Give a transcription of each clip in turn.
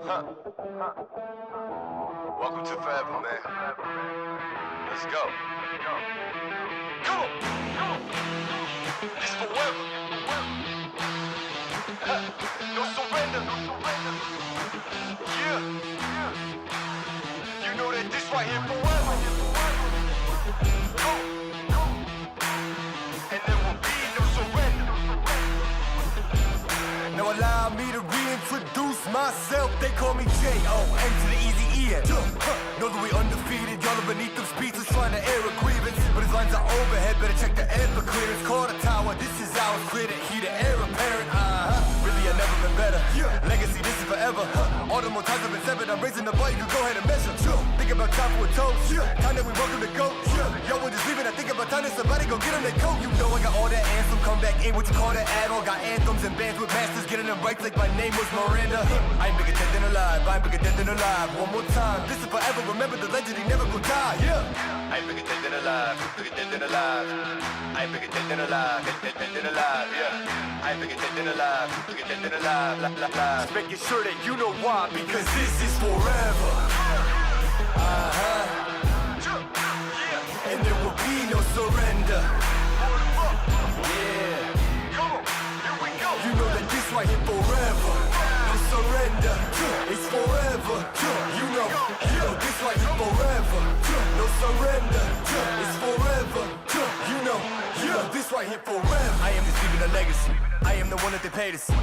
Welcome to forever, man. Let's go. Come on. This forever. No surrender. Yeah. You know that this right here forever. Go. And there will be no surrender. Now allow me to reintroduce myself. They call me J.O. N to the easy E-N. Know that we undefeated. Y'all are beneath them speeches trying to air a grievance, but his lines are overhead. Better check the air for clearance. Call the tower. This is ours. Clear the heat, the air apparent. Really, I've never been better. Legacy, this is forever. All the more times I've been severed. I'm raising the bar. You can go ahead and measure. Think about time for a toast. Time that we welcome to go. Yo, we're just leaving. I think about time that somebody go get them their coat. You know I got all that anthem. Come back in. What you call that add-on? Got anthems and bands with masters. Getting them right like my name was Miranda. I ain't bigger dead than alive. I ain't bigger dead than alive. One more time. This is forever. Remember the legend. He never gon' die. I ain't bigger dead than alive. Bigger dead than alive. I ain't bigger dead than alive. Dead than alive. I ain't bigger dead than alive. Bigger dead than alive. Just making sure that you know why. Because this is forever. And there will be no surrender. You know that this right here forever. No surrender. It's forever. You know this right here forever. No surrender. It's forever. You know this right here forever. I am just leaving a legacy. I am the one that they pay to see.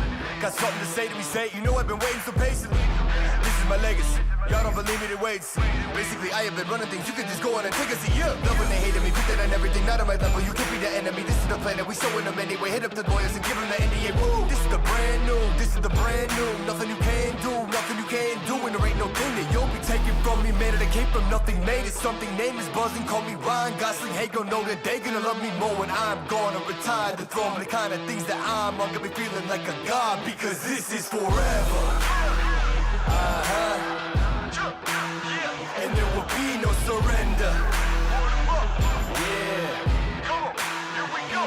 Got something to say to me, say. You know I've been waiting so patiently. This is my legacy. Y'all don't believe me, then wait and see. Basically, I have been running things. You can just go on and take a seat. Love when they hated me, put that on everything. Not on my level. You can't be the enemy. This is the plan that we showing them anyway. Hit up the lawyers and give them the NDA. Woo! This is the brand new. This is the brand new. Nothing you can do. Nothing you can't do. And there ain't no thing that you'll be taking from me. Man, that came from nothing. Made it something. Name is buzzing. Call me Ryan Gosling. Hey, gon' know that they gonna love me more when I'm gonna retire the throne. The kind of things that I'm gonna be feeling like a god. Because this is forever. And there will be no surrender.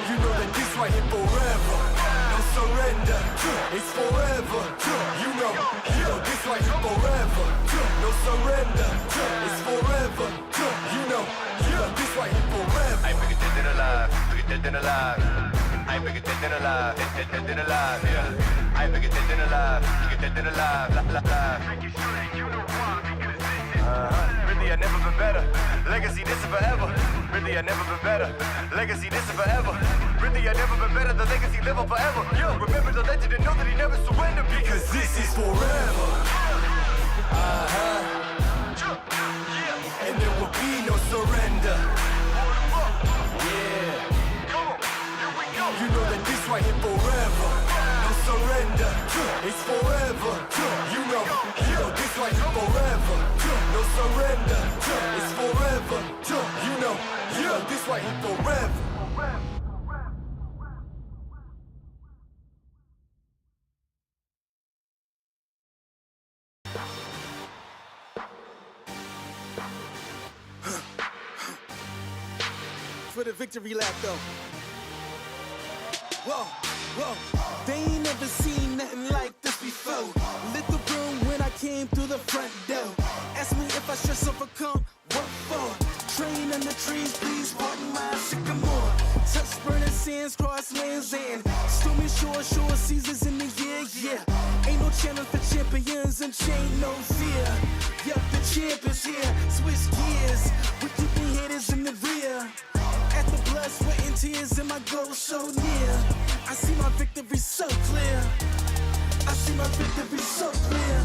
You know that this right here forever. No surrender. It's forever. You know this right here forever. No surrender. It's forever. You know this right here forever. I ain't bigger dead than alive. Bigger dead than alive. I ain't bigger dead than alive. Dead than alive. I ain't bigger dead than alive. Bigger dead than alive. Making sure that you know why. Because this is really, I've never been better. Legacy, this is forever. Really, I've never been better. Legacy, this is forever. Really, I've never been better. The legacy live on forever. Remember the legend and know that he never surrendered. Because this is forever. And there will be no surrender. You know that this right here forever. No surrender. It's forever. You know this right here forever. No surrender. It's forever. You know this right here forever. For the victory lap though. Whoa, they ain't never seen nothing like this before. Lit the room when I came through the front door. Ask me if I should overcome, what for? Train in the trees, please pardon my sycamore. Touch burning sands, cross lands and stormy shore seasons in the year, Ain't no challenge for champions and chain no fear. Yup, the champ is here, switch gears with keeping haters in the rear. After blood, sweat, and tears, and my goal so near. I see my victory so clear. I see my victory so clear.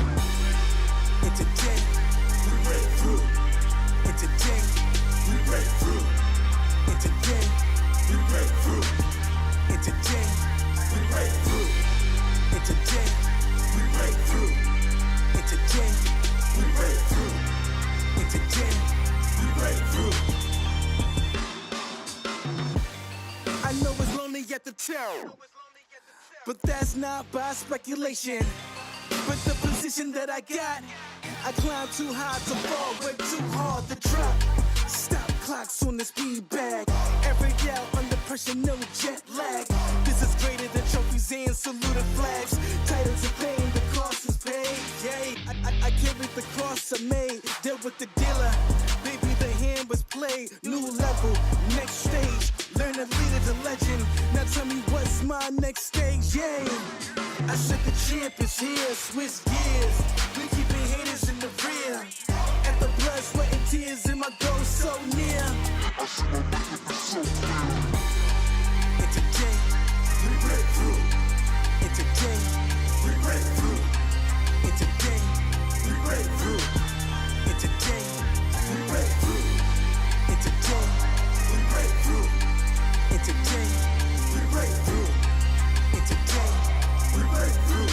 And today, we break through. And today, we break through. And today, we break through. And today, we break through. And today, we break through. And today, we break through. And today, we break through. I know it's lonely at the top, but that's not by speculation. But the position that I got, I climb too high to fall, but too hard to drop. Stop clocks on the speed bag. Every out under pressure, no jet lag. This is greater than trophies and saluted flags. Titles of fame, the cost is paid. Yay, I what's my next stage? Yeah, I said the champ is here, Swiss gears. We keeping haters in the rear. At the blood, sweat, and tears, and my goal so near. I see my life is so clear. And today, we break through. And today, we break through. And today, we break through. And today, we break through. And today, we break through. And today, we break through. And today, we break through.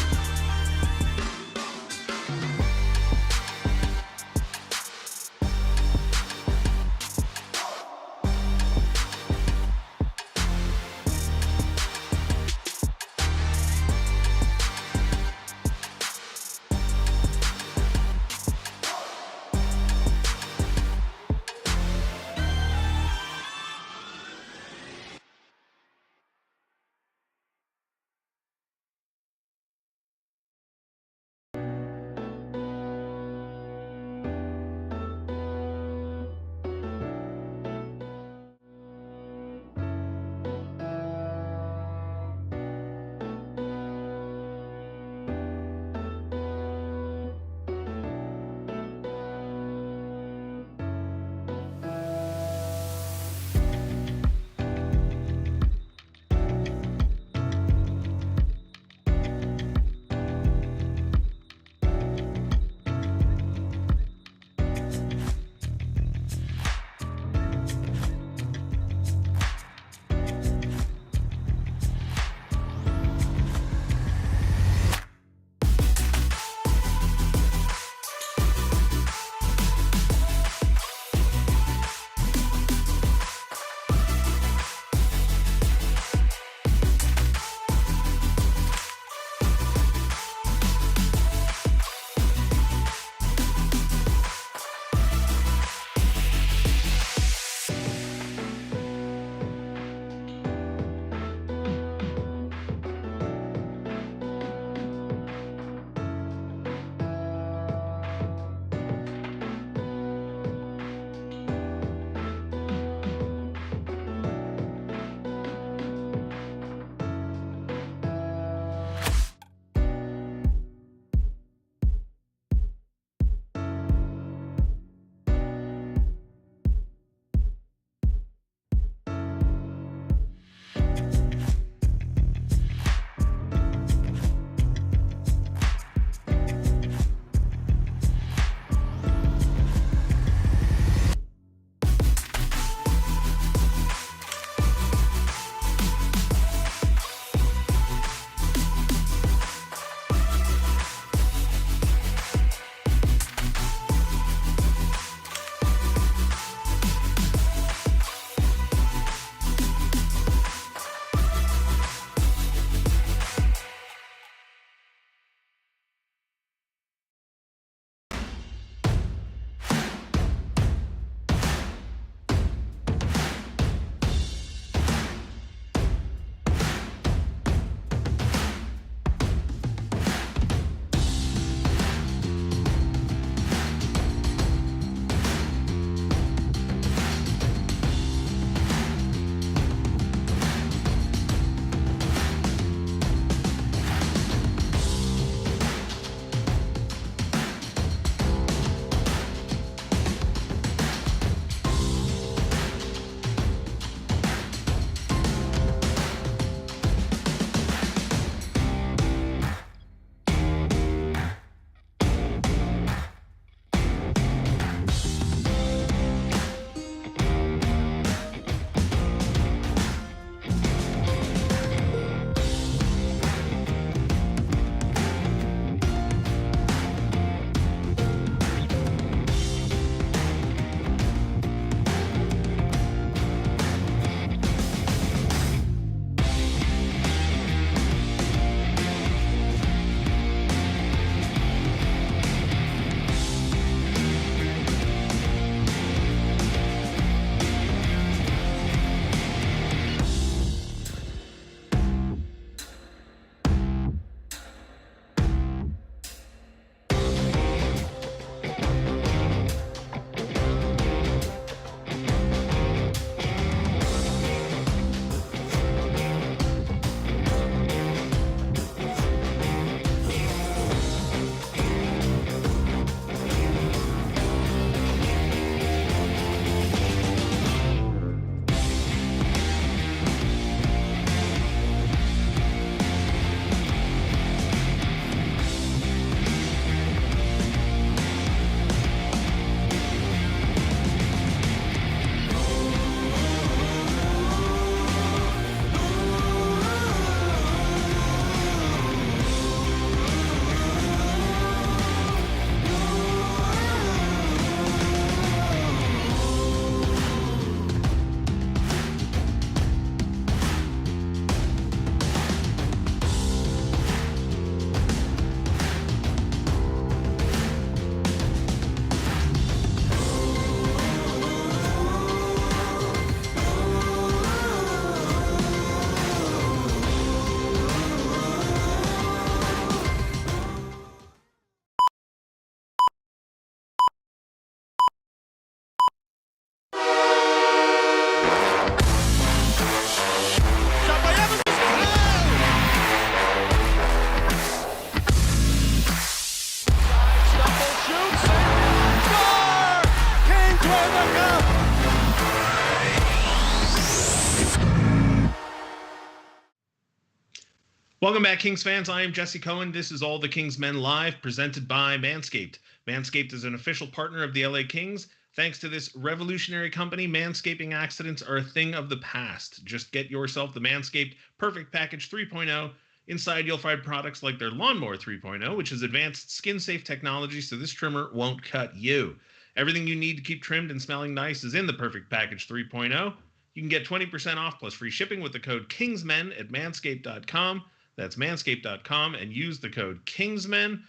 Welcome back, Kings fans. I am Jesse Cohen. This is All the Kings Men Live, presented by MANSCAPED. MANSCAPED is an official partner of the LA Kings. Thanks to this revolutionary company, manscaping accidents are a thing of the past. Just get yourself the Manscaped Perfect Package 3.0. Inside, you'll find products like their Lawnmower 3.0, which is advanced skin-safe technology, so this trimmer won't cut you. Everything you need to keep trimmed and smelling nice is in the Perfect Package 3.0. You can get 20% off plus free shipping with the code KINGSMEN at manscaped.com. That's manscaped.com, and use the code KINGSMEN.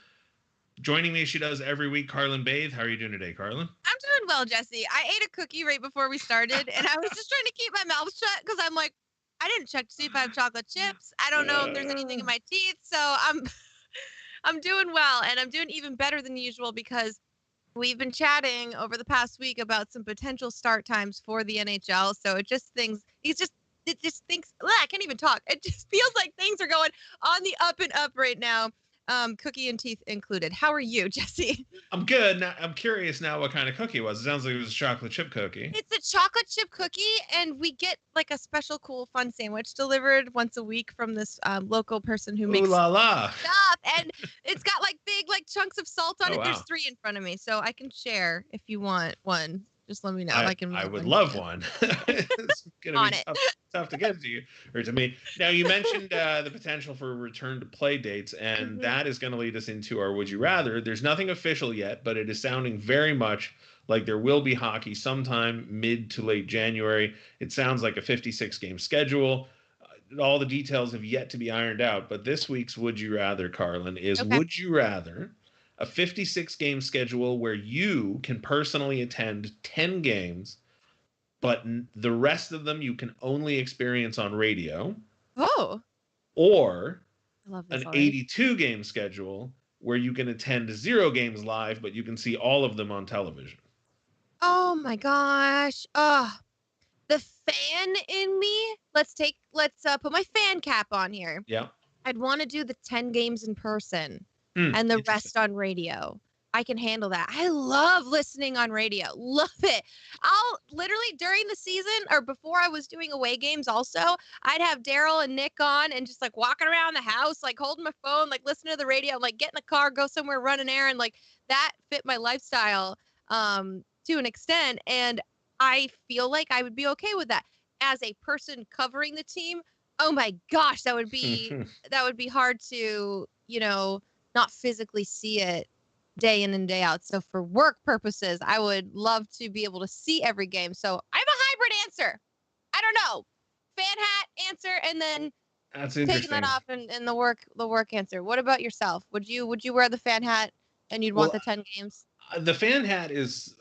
Joining me, she does every week, Carlin Bathe. How are you doing today, Carlin? I'm doing well, Jesse. I ate a cookie right before we started, and I was just trying to keep my mouth shut because I'm like, I didn't check to see if I have chocolate chips. I don't know if there's anything in my teeth, so I'm doing well, and I'm doing even better than usual because we've been chatting over the past week about some potential start times for the NHL. So it just thinks I can't even talk. It just feels like things are going on the up and up right now. Cookie and teeth included. How are you, Jesse? I'm good. Now, I'm curious now what kind of cookie it was. It sounds like it was a chocolate chip cookie. It's a chocolate chip cookie, and we get like a special cool fun sandwich delivered once a week from this local person who makes Ooh la la. stuff, and it's got like big like chunks of salt on it. Wow. There's 3 in front of me, so I can share if you want one. Just let me know. I would love one. It's gonna be tough to get to you or to me. Now, you mentioned the potential for return to play dates, and that is going to lead us into our Would You Rather. There's nothing official yet, but it is sounding very much like there will be hockey sometime mid to late January. It sounds like a 56-game schedule. All the details have yet to be ironed out, but this week's Would You Rather, Carlin, is Would you rather a 56-game schedule where you can personally attend 10 games, but the rest of them you can only experience on radio? Oh. Or an 82-game schedule where you can attend 0 games live, but you can see all of them on television? Oh my gosh. The fan in me. Let's put my fan cap on here. Yeah. I'd want to do the 10 games in person. And the rest on radio. I can handle that. I love listening on radio. Love it. I'll literally during the season or before I was doing away games also, I'd have Daryl and Nick on and just like walking around the house, like holding my phone, like listening to the radio, like get in the car, go somewhere, run an errand. Like that fit my lifestyle to an extent. And I feel like I would be okay with that. As a person covering the team, oh my gosh, that would be hard to, not physically see it day in and day out. So for work purposes, I would love to be able to see every game. So I have a hybrid answer. I don't know. Fan hat answer, and then that's taking that off and the work answer. What about yourself? Would you wear the fan hat and you'd want the 10 games? The fan hat is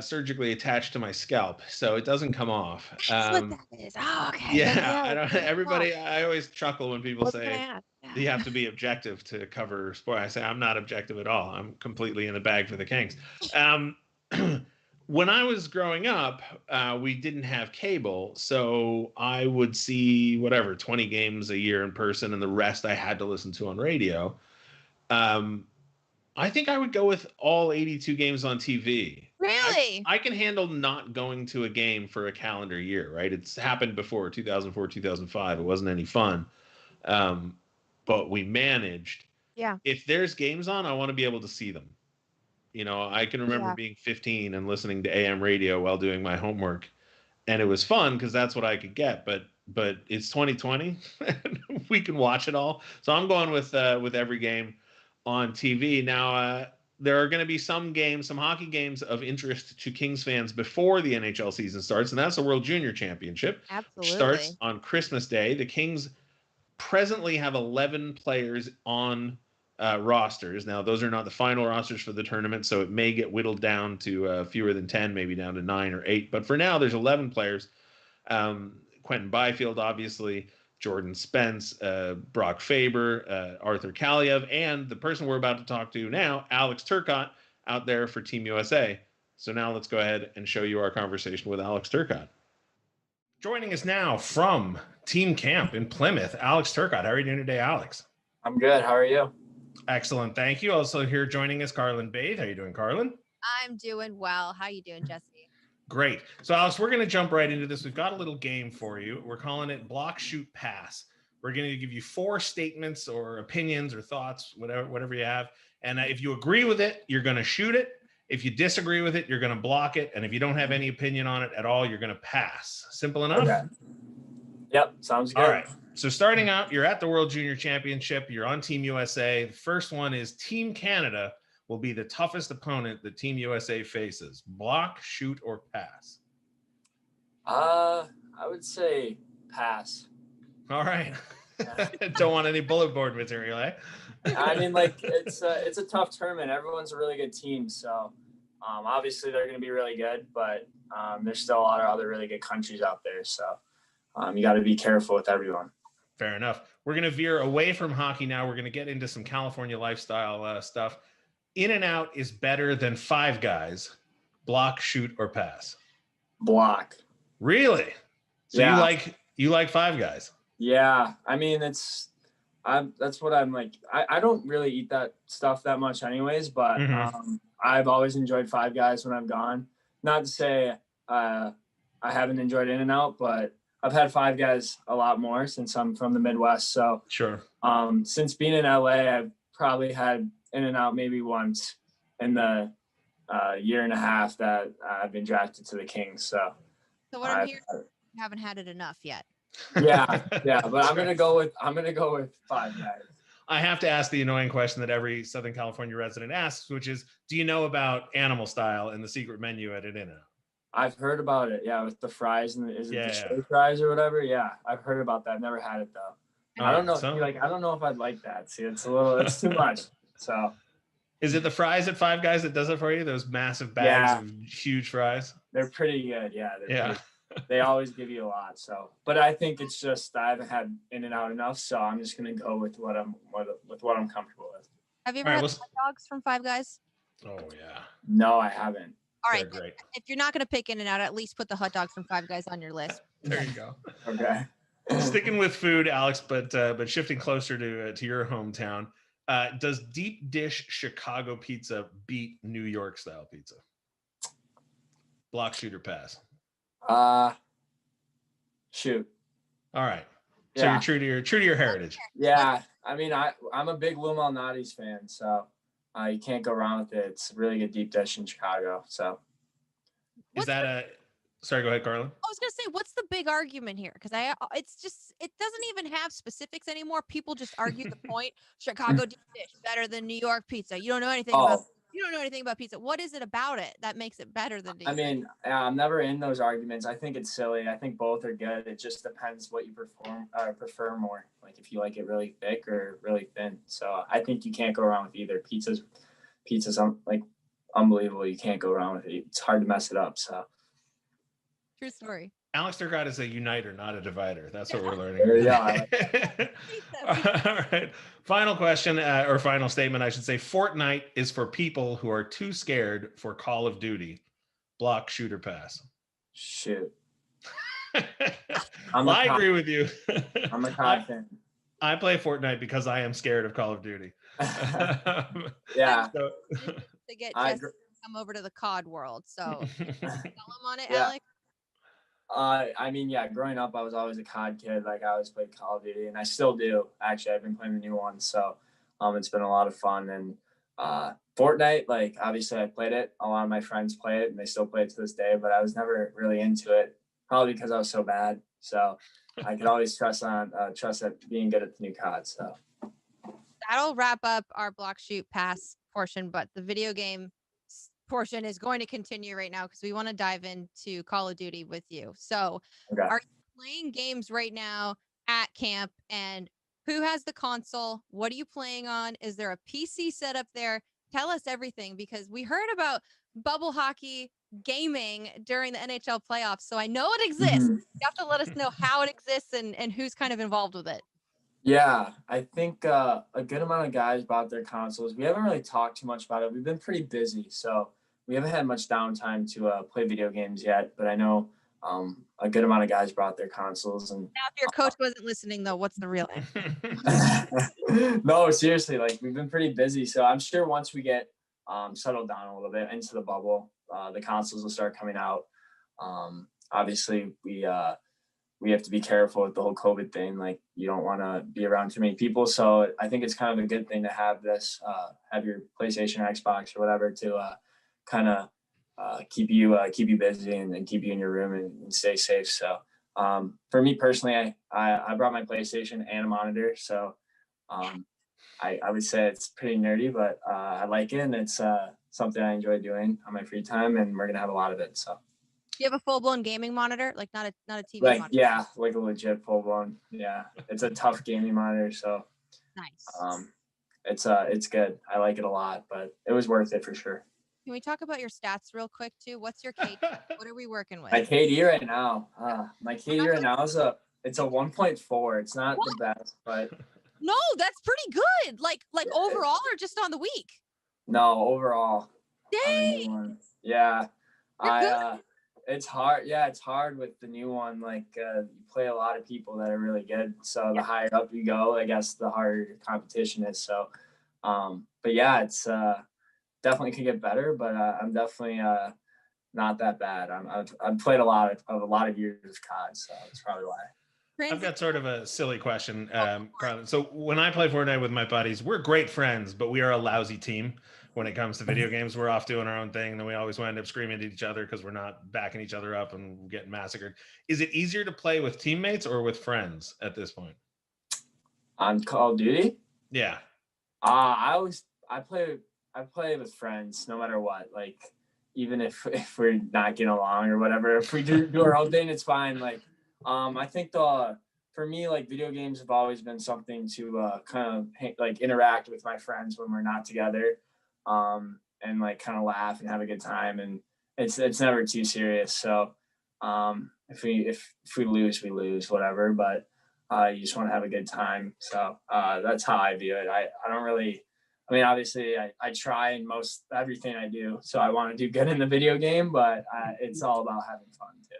surgically attached to my scalp, so it doesn't come off. That's what that is. Oh, okay. Yeah, I don't. Everybody, I always chuckle when people say you have to be objective to cover sport. I say I'm not objective at all. I'm completely in the bag for the Kings. When I was growing up, we didn't have cable, so I would see 20 games a year in person, and the rest I had to listen to on radio. I think I would go with all 82 games on TV. Really? I can handle not going to a game for a calendar year, right? It's happened before, 2004, 2005. It wasn't any fun. But we managed. Yeah. If there's games on, I want to be able to see them. I can remember being 15 and listening to AM radio while doing my homework. And it was fun because that's what I could get. But it's 2020. We can watch it all. So I'm going with every game on TV. Now, there are going to be some hockey games of interest to Kings fans before the NHL season starts, and that's the World Junior Championship. Absolutely. Which starts on Christmas Day. The Kings presently have 11 players on rosters. Now, those are not the final rosters for the tournament, so it may get whittled down to fewer than 10, maybe down to 9 or 8. But for now, there's 11 players. Quentin Byfield, obviously, Jordan Spence, Brock Faber, Arthur Kaliev, and the person we're about to talk to now, Alex Turcotte, out there for Team USA. So now let's go ahead and show you our conversation with Alex Turcotte. Joining us now from Team Camp in Plymouth, Alex Turcotte. How are you doing today, Alex? I'm good. How are you? Excellent. Thank you. Also here joining us, Carlin Bathe. How are you doing, Carlin? I'm doing well. How you doing, Jesse? Great. So, Alex, we're going to jump right into this. We've got a little game for you. We're calling it Block, Shoot, Pass. We're going to give you 4 statements or opinions or thoughts, whatever you have. And if you agree with it, you're going to shoot it. If you disagree with it, you're going to block it. And if you don't have any opinion on it at all, you're going to pass. Simple enough? Okay. Yep, sounds good. All right. So starting out, you're at the World Junior Championship. You're on Team USA. The first one is Team Canada will be the toughest opponent that Team USA faces. Block, shoot, or pass? I would say pass. All right. Don't want any bullet board material, eh? I mean, like, it's a tough tournament. Everyone's a really good team. So obviously they're going to be really good, but there's still a lot of other really good countries out there. So you got to be careful with everyone. Fair enough. We're going to veer away from hockey now. We're going to get into some California lifestyle stuff. In-N-Out is better than Five Guys. Block, shoot, or pass? Block. Really? So yeah. you like Five Guys? Yeah. I mean, that's what I'm like. I don't really eat that stuff that much anyways, but I've always enjoyed Five Guys when I've gone. Not to say I haven't enjoyed In-N-Out, but I've had Five Guys a lot more since I'm from the Midwest. So sure. Since being in LA, I've probably had In-N-Out maybe once in the year and a half that I've been drafted to the Kings. So what I'm hearing, you haven't had it enough yet. Yeah, but I'm gonna go with Five Guys. I have to ask the annoying question that every Southern California resident asks, which is, do you know about Animal Style and the secret menu at In-N-Out? I've heard about it, with the fries and the steak fries or whatever. Yeah, I've heard about that. I've never had it though. I don't know. I don't know if I'd like that. See, it's too much. So, is it the fries at Five Guys that does it for you? Those massive bags of huge fries. They're pretty good. Yeah. They always give you a lot. So, but I think it's just I haven't had In-N-Out enough, so I'm just gonna go with what I'm comfortable with. Have you ever had hot dogs from Five Guys? Oh yeah. No, I haven't. All right. Great. If you're not gonna pick In-N-Out, at least put the hot dogs from Five Guys on your list. There you go. Okay. Sticking with food, Alex, but shifting closer to your hometown. Does deep dish Chicago pizza beat New York style pizza? Block, shoot, or pass? Shoot. All right. So you're true to your heritage. Yeah. I mean, I'm a big Lou Malnati's fan, so you can't go wrong with it. It's a really good deep dish in Chicago. So sorry, go ahead, Carlin. I was gonna say, what's the big argument here? Because it doesn't even have specifics anymore. People just argue the point. Chicago deep dish better than New York pizza. You don't know anything about pizza. What is it about it that makes it better than New York? I mean, I'm never in those arguments. I think it's silly. I think both are good. It just depends what you prefer more. Like if you like it really thick or really thin. So I think you can't go wrong with either. Pizza's like unbelievable. You can't go wrong with it. It's hard to mess it up. So. True story. Alex Turcotte is a uniter, not a divider. That's what we're learning. Yeah. All right. Final question or final statement, I should say. Fortnite is for people who are too scared for Call of Duty. Block, shoot, or pass? Shoot. I agree with you. I'm a COD fan. I play Fortnite because I am scared of Call of Duty. Yeah. To get Jesse to come over to the COD world. So tell him on it, Alex. I mean, growing up, I was always a COD kid. Like, I always played Call of Duty, and I still do. Actually, I've been playing the new one, so it's been a lot of fun. And Fortnite, like, obviously, I played it. A lot of my friends play it, and they still play it to this day, but I was never really into it, probably because I was so bad. So I could always trust at being good at the new COD. So that'll wrap up our block, shoot, pass portion, but the video game portion is going to continue right now because we want to dive into Call of Duty with you. So are you playing games right now at camp, and who has the console? What are you playing on? Is there a PC set up there? Tell us everything, because we heard about bubble hockey gaming during the NHL playoffs. So I know it exists. You have to let us know how it exists and who's kind of involved with it. Yeah, I think a good amount of guys bought their consoles. We haven't really talked too much about it. We've been pretty busy, so we haven't had much downtime to play video games yet, but I know a good amount of guys brought their consoles. And now, if your coach wasn't listening, though, what's the real answer? No, seriously, like, we've been pretty busy. So I'm sure once we get settled down a little bit into the bubble, the consoles will start coming out. Obviously, we we have to be careful with the whole COVID thing. Like you don't want to be around too many people. So I think it's kind of a good thing to have this, have your PlayStation or Xbox or whatever to kind of keep you busy and keep you in your room and stay safe. So for me personally, I brought my PlayStation and a monitor. So I would say it's pretty nerdy, but I like it, and it's something I enjoy doing on my free time, and we're gonna have a lot of it. So. Do you have a full-blown gaming monitor, like not a TV like monitor? Yeah, like a legit full blown. Yeah, it's a tough gaming monitor, so Nice. it's good. I like it a lot, but it was worth it for sure. Can we talk about your stats real quick too? What's your KD? What are we working with? My KD right now, my KD right now is it's a 1.4. It's not the best, but no, that's pretty good. Like overall or just on the week? No, overall. Dang. Yeah, You're good. it's hard. Yeah, it's hard with the new one. Like you play a lot of people that are really good. So the higher up you go, I guess the harder competition is. So, but yeah, it's definitely could get better. But I'm definitely not that bad. I've played a lot of years of COD, so that's probably why. I've got sort of a silly question. So when I play Fortnite with my buddies, we're great friends, but we are a lousy team when it comes to video games. We're off doing our own thing, and then we always wind up screaming at each other because we're not backing each other up and getting massacred. Is it easier to play with teammates or with friends at this point? On Call of Duty? Yeah. I play with friends no matter what. Like even if we're not getting along or whatever, if we do our own thing, it's fine. Like I think for me, like video games have always been something to kind of like interact with my friends when we're not together, and like kind of laugh and have a good time. And it's never too serious. So if we lose, we lose, whatever. But you just want to have a good time. So that's how I view it. I don't really. I mean, obviously, I try in most everything I do. So I want to do good in the video game, but it's all about having fun too.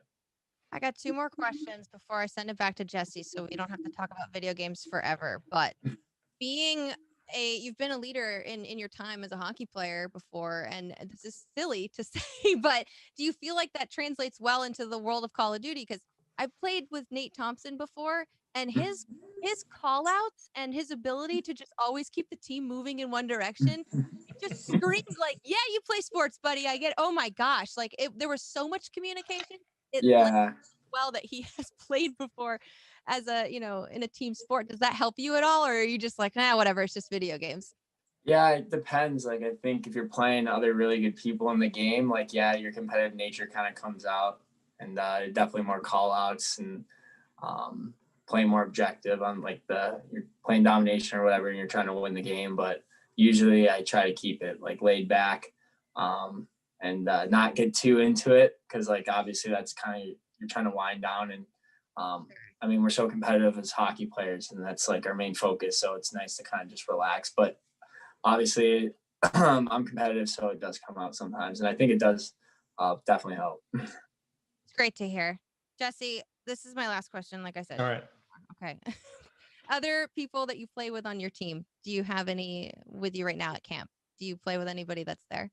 I got 2 more questions before I send it back to Jesse, so we don't have to talk about video games forever. But you've been a leader in your time as a hockey player before, and this is silly to say, but do you feel like that translates well into the world of Call of Duty? Because I've played with Nate Thompson before, and his call outs and his ability to just always keep the team moving in one direction, it just screams like, yeah, you play sports, buddy. I get, oh my gosh, like there was so much communication. Well that he has played before as in a team sport. Does that help you at all, or are you just like, whatever, it's just video games? Yeah, it depends. Like I think if you're playing other really good people in the game, like your competitive nature kind of comes out, and definitely more call outs and playing more objective on like you're playing domination or whatever and you're trying to win the game. But usually I try to keep it like laid back and not get too into it, because like obviously that's kind of you're trying to wind down. And I mean, we're so competitive as hockey players, and that's like our main focus, so it's nice to kind of just relax. But obviously I'm competitive, so it does come out sometimes, and I think it does definitely help. It's great to hear. Jesse, this is my last question, like I said. All right. Okay. Other people that you play with on your team, do you have any with you right now at camp? Do you play with anybody that's there?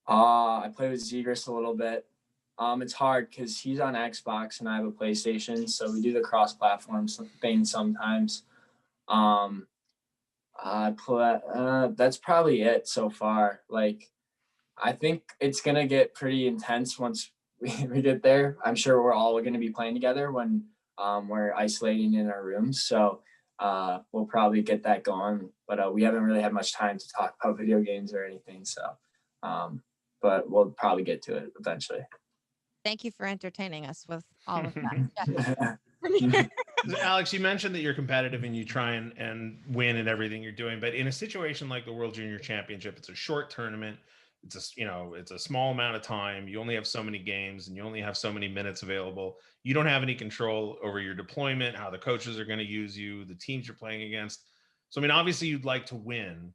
I play with Zegras a little bit. It's hard because he's on Xbox and I have a PlayStation, so we do the cross-platform thing sometimes. That's probably it so far. Like, I think it's gonna get pretty intense once we get there. I'm sure we're all going to be playing together when we're isolating in our rooms. So we'll probably get that going. But we haven't really had much time to talk about video games or anything. So, but we'll probably get to it eventually. Thank you for entertaining us with all of that. Alex, you mentioned that you're competitive and you try and win in everything you're doing. But in a situation like the World Junior Championship, it's a short tournament. It's a small amount of time. You only have so many games and you only have so many minutes available. You don't have any control over your deployment, how the coaches are going to use you, the teams you're playing against. So, I mean, obviously you'd like to win,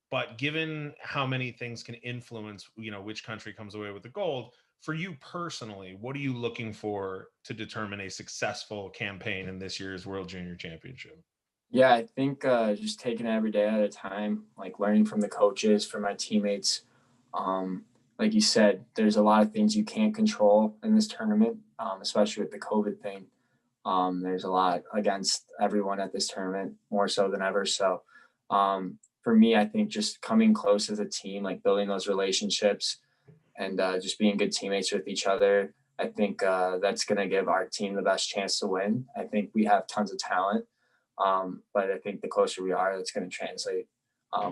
but given how many things can influence, which country comes away with the gold, for you personally, what are you looking for to determine a successful campaign in this year's World Junior Championship? Yeah, I think just taking it every day at a time, like learning from the coaches, from my teammates. Like you said, there's a lot of things you can't control in this tournament, especially with the COVID thing. There's a lot against everyone at this tournament, more so than ever. So for me, I think just coming close as a team, like building those relationships and just being good teammates with each other, I think that's going to give our team the best chance to win. I think we have tons of talent, but I think the closer we are, that's going to translate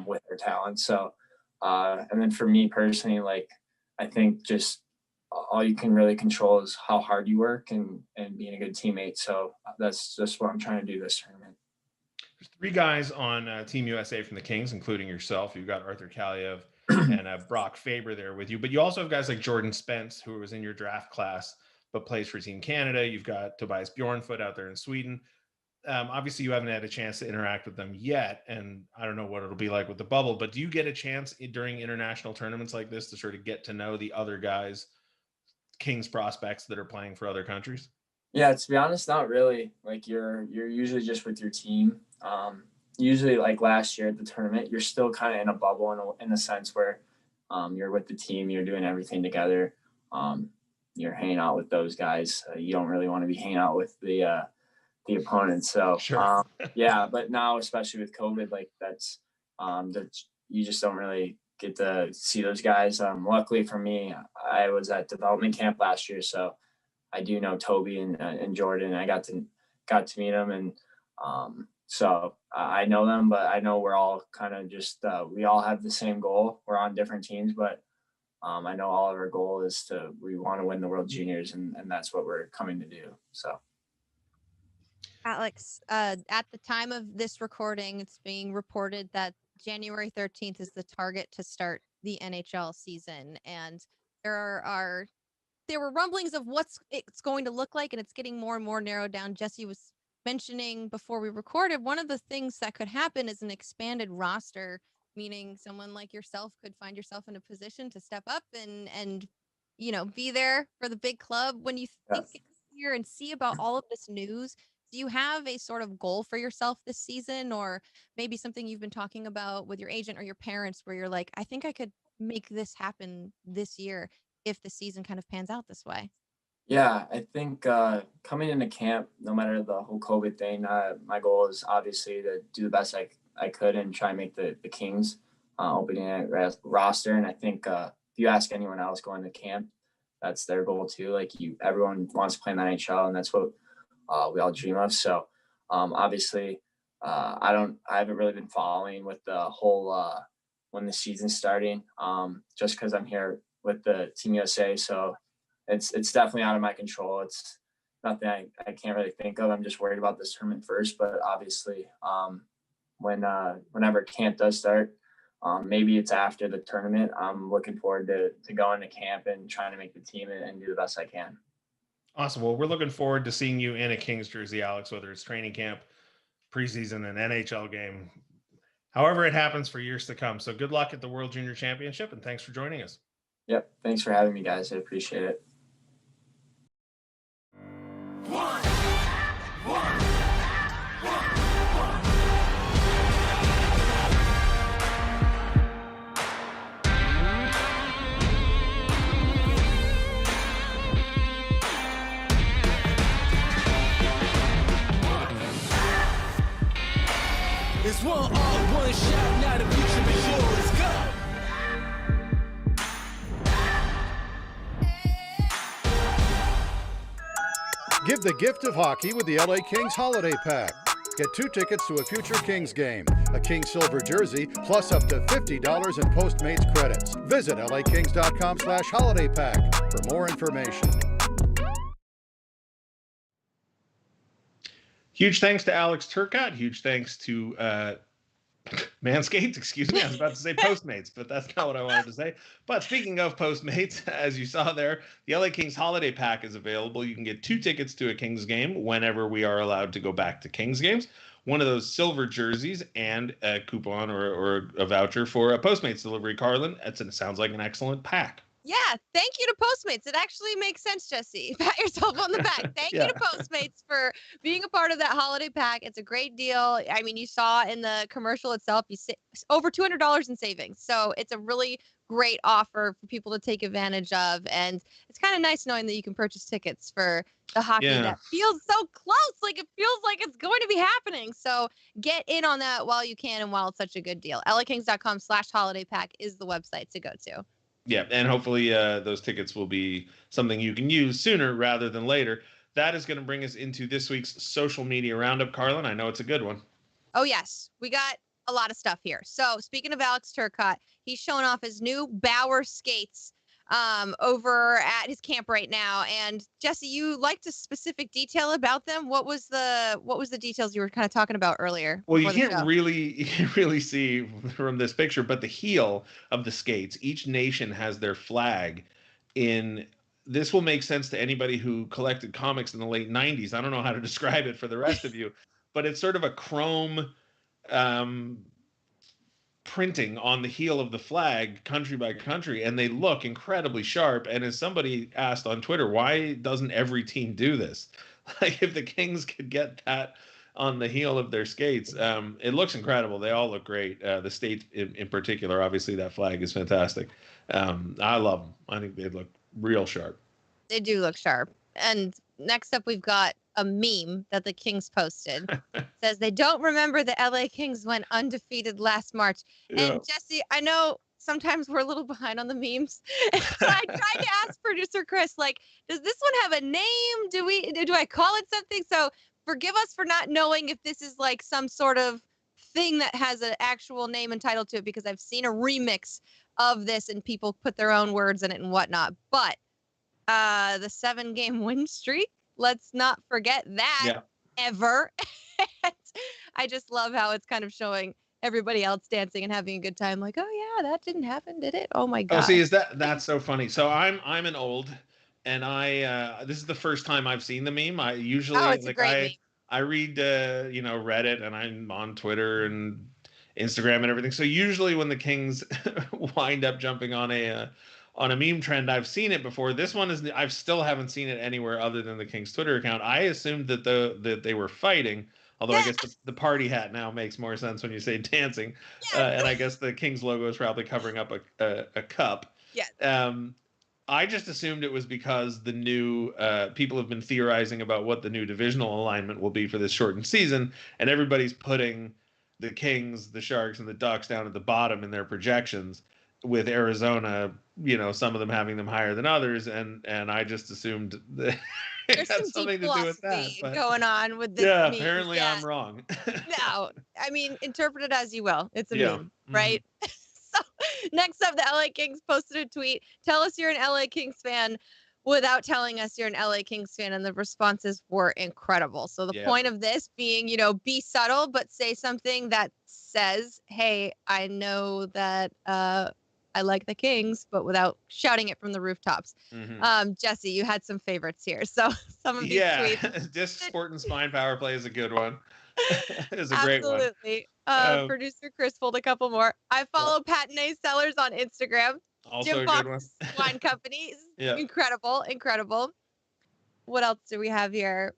with our talent. So, and then for me personally, like, I think just all you can really control is how hard you work and being a good teammate. So that's just what I'm trying to do this tournament. There's three guys on Team USA from the Kings, including yourself. You've got Arthur Kaliev and Brock Faber there with you, but you also have guys like Jordan Spence, who was in your draft class but plays for Team Canada. You've got Tobias Bjornfoot out there in Sweden. Obviously, you haven't had a chance to interact with them yet, and I don't know what it'll be like with the bubble, but do you get a chance during international tournaments like this to sort of get to know the other guys, Kings prospects that are playing for other countries? Yeah, to be honest, not really. Like you're usually just with your team. Usually, like last year at the tournament, you're still kind of in a bubble in a sense where you're with the team, you're doing everything together. You're hanging out with those guys. You don't really want to be hanging out with the opponents. So Sure. yeah, but now especially with COVID, like that's you just don't really get to see those guys. Luckily for me, I was at development camp last year, so I do know Toby and Jordan. I got to meet them, and so I know them, but I know we're all kind of just we all have the same goal. We're on different teams, but I know all of our goal is we want to win the World Juniors, and that's what we're coming to do. So. Alex, at the time of this recording, it's being reported that January 13th is the target to start the NHL season, and there were rumblings of what it's going to look like, and it's getting more and more narrowed down. Jesse was mentioning before we recorded, one of the things that could happen is an expanded roster, meaning someone like yourself could find yourself in a position to step up and be there for the big club. When you think here and see about all of this news, do you have a sort of goal for yourself this season, or maybe something you've been talking about with your agent or your parents where you're like, I think I could make this happen this year if the season kind of pans out this way? Yeah, I think coming into camp, no matter the whole COVID thing, my goal is obviously to do the best I could and try and make the Kings opening night roster. And I think if you ask anyone else going to camp, that's their goal too. Like everyone wants to play in the NHL, and that's what we all dream of. So obviously, I haven't really been following with the whole when the season's starting, just because I'm here with the Team USA. So it's definitely out of my control. It's nothing I can't really think of. I'm just worried about this tournament first. But obviously, whenever camp does start, maybe it's after the tournament. I'm looking forward to going to camp and trying to make the team and do the best I can. Awesome. Well, we're looking forward to seeing you in a Kings jersey, Alex, whether it's training camp, preseason, an NHL game, however it happens for years to come. So good luck at the World Junior Championship, and thanks for joining us. Yep. Thanks for having me, guys. I appreciate it. It's one all, one shot, now the future is yours. Go! Give the gift of hockey with the LA Kings Holiday Pack. Get 2 tickets to a future Kings game, a Kings silver jersey, plus up to $50 in Postmates credits. Visit lakings.com/holiday pack for more information. Huge thanks to Alex Turcotte. Huge thanks to MANSCAPED, excuse me. I was about to say Postmates, but that's not what I wanted to say. But speaking of Postmates, as you saw there, the LA Kings Holiday Pack is available. You can get 2 tickets to a Kings game whenever we are allowed to go back to Kings games. One of those silver jerseys and a coupon or a voucher for a Postmates delivery. Carlin, it sounds like an excellent pack. Yeah, thank you to Postmates. It actually makes sense, Jesse. Pat yourself on the back. Thank you to Postmates for being a part of that holiday pack. It's a great deal. I mean, you saw in the commercial itself, over $200 in savings. So it's a really great offer for people to take advantage of. And it's kind of nice knowing that you can purchase tickets for the hockey that feels so close. Like it feels like it's going to be happening. So get in on that while you can and while it's such a good deal. LAKings.com/holiday pack is the website to go to. Yeah, and hopefully those tickets will be something you can use sooner rather than later. That is going to bring us into this week's social media roundup. Carlin, I know it's a good one. Oh, yes. We got a lot of stuff here. So speaking of Alex Turcotte, he's showing off his new Bauer skates over at his camp right now. And Jesse, you liked a specific detail about them. What was the details you were kind of talking about earlier? Well, you can't really see from this picture, but the heel of the skates, each nation has their flag in. This will make sense to anybody who collected comics in the late 90s. I don't know how to describe it for the rest of you, but it's sort of a chrome printing on the heel of the flag country by country, and they look incredibly sharp. And as somebody asked on Twitter, why doesn't every team do this? Like if the Kings could get that on the heel of their skates, it looks incredible. They all look great. The state in particular, obviously that flag is fantastic. I love them. I think they look real sharp. They do look sharp. And next up, we've got a meme that the Kings posted. It says they don't remember the LA Kings went undefeated last March. And Jesse, I know sometimes we're a little behind on the memes. So I tried to ask producer Chris, like, does this one have a name? Do I call it something? So forgive us for not knowing if this is like some sort of thing that has an actual name and title to it, because I've seen a remix of this and people put their own words in it and whatnot. But the 7-game win streak, let's not forget that ever. I just love how it's kind of showing everybody else dancing and having a good time. Like, oh yeah, that didn't happen, did it? Oh my god. Oh, see, that's so funny. So I'm an old, and this is the first time I've seen the meme. I usually it's a great meme. I read Reddit, and I'm on Twitter and Instagram and everything. So usually when the Kings wind up jumping on a meme trend, I've seen it before. This one I still haven't seen it anywhere other than the Kings Twitter account. I assumed that they were fighting, although I guess the party hat now makes more sense when you say dancing. And I guess the Kings logo is probably covering up a cup. Yes. I just assumed it was because the new people have been theorizing about what the new divisional alignment will be for this shortened season, and everybody's putting the Kings, the Sharks, and the Ducks down at the bottom in their projections, with Arizona, some of them having them higher than others, and I just assumed that it had something to do with that. But going on with this. Yeah, apparently I'm wrong. No, I mean, interpret it as you will. It's a meme, right? So next up, the LA Kings posted a tweet. Tell us you're an LA Kings fan without telling us you're an LA Kings fan, and the responses were incredible. So the point of this being, be subtle, but say something that says, hey, I know that I like the Kings, but without shouting it from the rooftops. Jesse, you had some favorites here. So some of these tweets. Disc Sport and Spine Power Play is a good one. It's a great one. Absolutely. Producer Chris pulled a couple more. I follow Patinee Sellers on Instagram. Also Jim a Fox good one. Wine Company. Incredible. What else do we have here?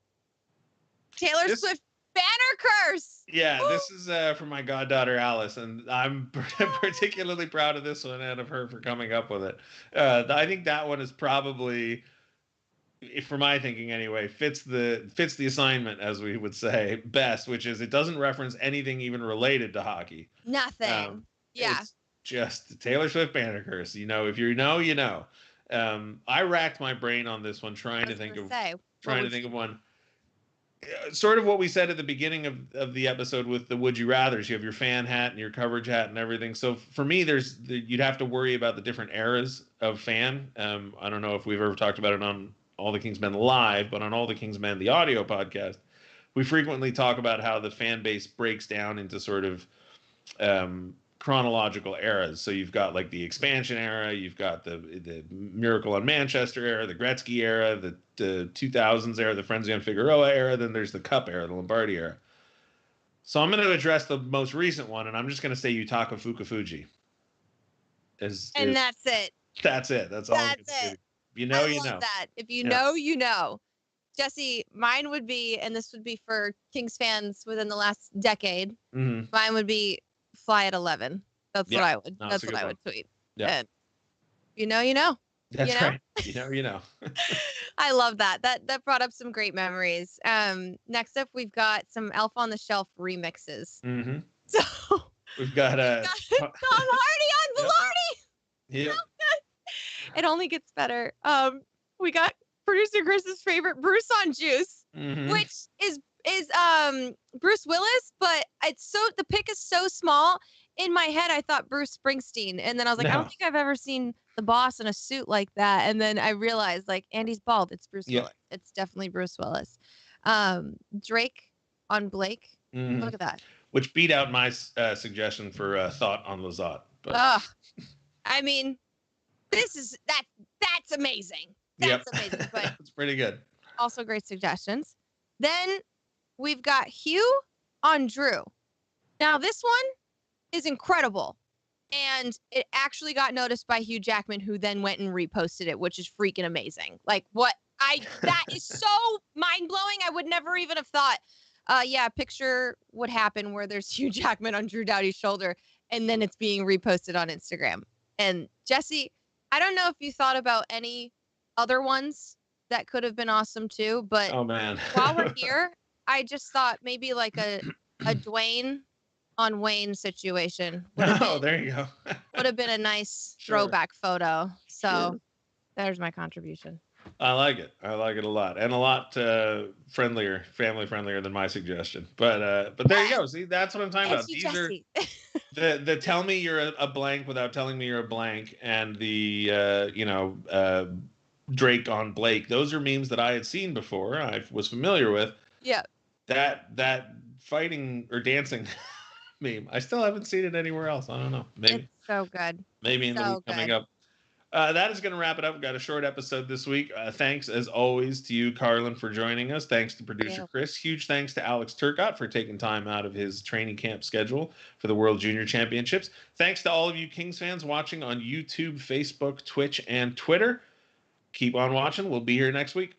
Taylor Swift banner curse. Yeah, this is from my goddaughter Alice, and I'm particularly proud of this one and of her for coming up with it. I think that one is probably, for my thinking anyway, fits the assignment, as we would say, best, which is it doesn't reference anything even related to hockey. Nothing. It's just Taylor Swift banner curse. If you know, you know. I racked my brain on this one trying to think of one. Sort of what we said at the beginning of the episode with the Would You Rathers. You have your fan hat and your coverage hat and everything. So for me, you'd have to worry about the different eras of fan. I don't know if we've ever talked about it on All the Kingsmen Live, but on All the Kingsmen, the audio podcast, we frequently talk about how the fan base breaks down into sort of chronological eras. So you've got like the expansion era, you've got the Miracle on Manchester era, the Gretzky era, the 2000s era, the Frenzy on Figueroa era, then there's the Cup era, the Lombardi era. So I'm going to address the most recent one, and I'm just going to say Yutaka Fukufuji. That's it. That's it. That's all. That's it. If you know, I you love know. that. If you Yeah. know, you know. Jesse, mine would be, and this would be for Kings fans within the last decade. Mm-hmm. Mine would be fly at 11. That's what I would. No, That's what I would tweet. Yeah. And you know, you know. That's you know? right. You know. I love that. That brought up some great memories. Next up, we've got some Elf on the Shelf remixes. Mm-hmm. So we've got Tom Hardy on Velarde. Yep. It only gets better. We got producer Chris's favorite Bruce on Juice, which is Bruce Willis, but the pic is so small. In my head, I thought Bruce Springsteen, and then I was like, I don't think I've ever seen the boss in a suit like that. And then I realized, like, Andy's bald. It's Bruce Willis. It's definitely Bruce Willis. Drake on Blake. Look at that. Which beat out my suggestion for thought on Lizotte. I mean, that's amazing. That's amazing. But it's pretty good. Also great suggestions. Then we've got Hugh on Drew. Now this one is incredible. And it actually got noticed by Hugh Jackman, who then went and reposted it, which is freaking amazing. Like that is so mind blowing. I would never even have thought, picture would happen where there's Hugh Jackman on Drew Doughty's shoulder and then it's being reposted on Instagram. And Jesse, I don't know if you thought about any other ones that could have been awesome too, but oh man, while we're here, I just thought maybe like a Dwayne on Wayne situation. There you go. Would have been a nice throwback photo. So there's my contribution. I like it. I like it a lot, and a lot family friendlier than my suggestion. But there you go. See, that's what I'm talking about. These are the tell me you're a blank without telling me you're a blank, and the Drake on Blake. Those are memes that I had seen before. I was familiar with. Yeah. That fighting or dancing meme. I still haven't seen it anywhere else. I don't know. Maybe it's so good. Maybe in the week coming up. That is going to wrap it up. We've got a short episode this week. Thanks, as always, to you, Carlin, for joining us. Thanks to producer Chris. Huge thanks to Alex Turcotte for taking time out of his training camp schedule for the World Junior Championships. Thanks to all of you Kings fans watching on YouTube, Facebook, Twitch, and Twitter. Keep on watching. We'll be here next week.